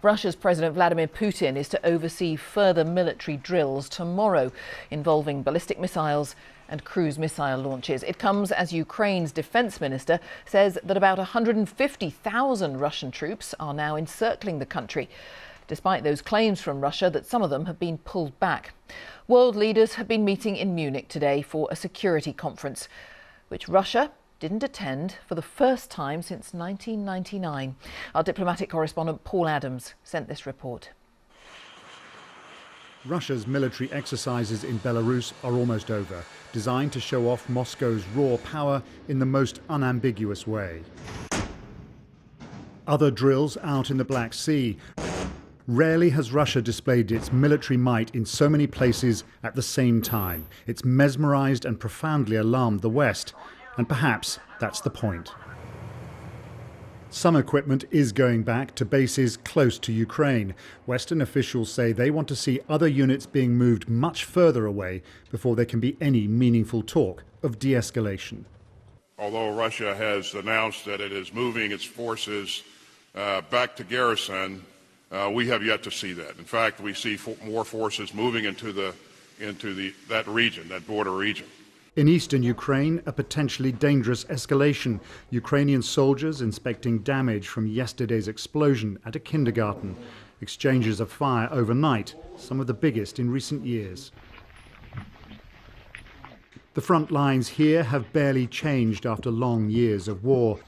Russia's President Vladimir Putin is to oversee further military drills tomorrow involving ballistic missiles and cruise missile launches. It comes as Ukraine's defense minister says that about 150,000 Russian troops are now encircling the country, despite those claims from Russia that some of them have been pulled back. World leaders have been meeting in Munich today for a security conference, which Russia didn't attend for the first time since 1999. Our diplomatic correspondent Paul Adams sent this report. Russia's military exercises in Belarus are almost over, designed to show off Moscow's raw power in the most unambiguous way. Other drills out in the Black Sea. Rarely has Russia displayed its military might in so many places at the same time. It's mesmerized and profoundly alarmed the West. And perhaps that's the point. Some equipment is going back to bases close to Ukraine. Western officials say they want to see other units being moved much further away before there can be any meaningful talk of de-escalation. Although Russia has announced that it is moving its forces back to garrison, we have yet to see that. In fact, we see more forces moving into that region, that border region. In eastern Ukraine, a potentially dangerous escalation. Ukrainian soldiers inspecting damage from yesterday's explosion at a kindergarten. Exchanges of fire overnight, some of the biggest in recent years. The front lines here have barely changed after long years of war.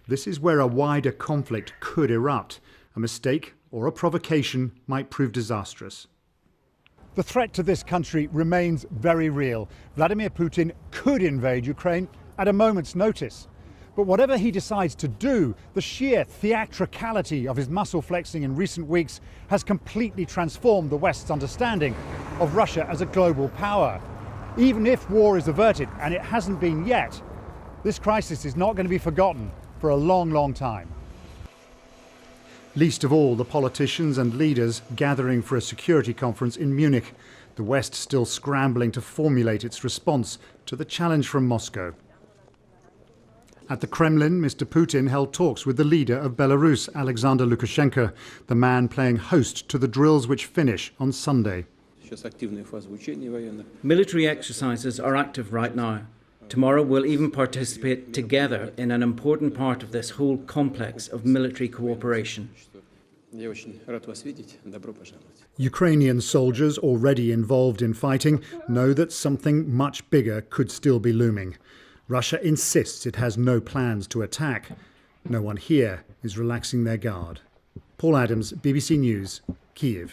This is where a wider conflict could erupt. A mistake or a provocation might prove disastrous. The threat to this country remains very real. Vladimir Putin could invade Ukraine at a moment's notice. But whatever he decides to do, the sheer theatricality of his muscle flexing in recent weeks has completely transformed the West's understanding of Russia as a global power. Even if war is averted, and it hasn't been yet, this crisis is not going to be forgotten for a long, long time. Least of all the politicians and leaders gathering for a security conference in Munich, the West still scrambling to formulate its response to the challenge from Moscow. At the Kremlin, Mr. Putin held talks with the leader of Belarus, Alexander Lukashenko, the man playing host to the drills which finish on Sunday. Military exercises are active right now. Tomorrow we'll even participate together in an important part of this whole complex of military cooperation. Ukrainian soldiers already involved in fighting know that something much bigger could still be looming. Russia insists it has no plans to attack. No one here is relaxing their guard. Paul Adams, BBC News, Kyiv.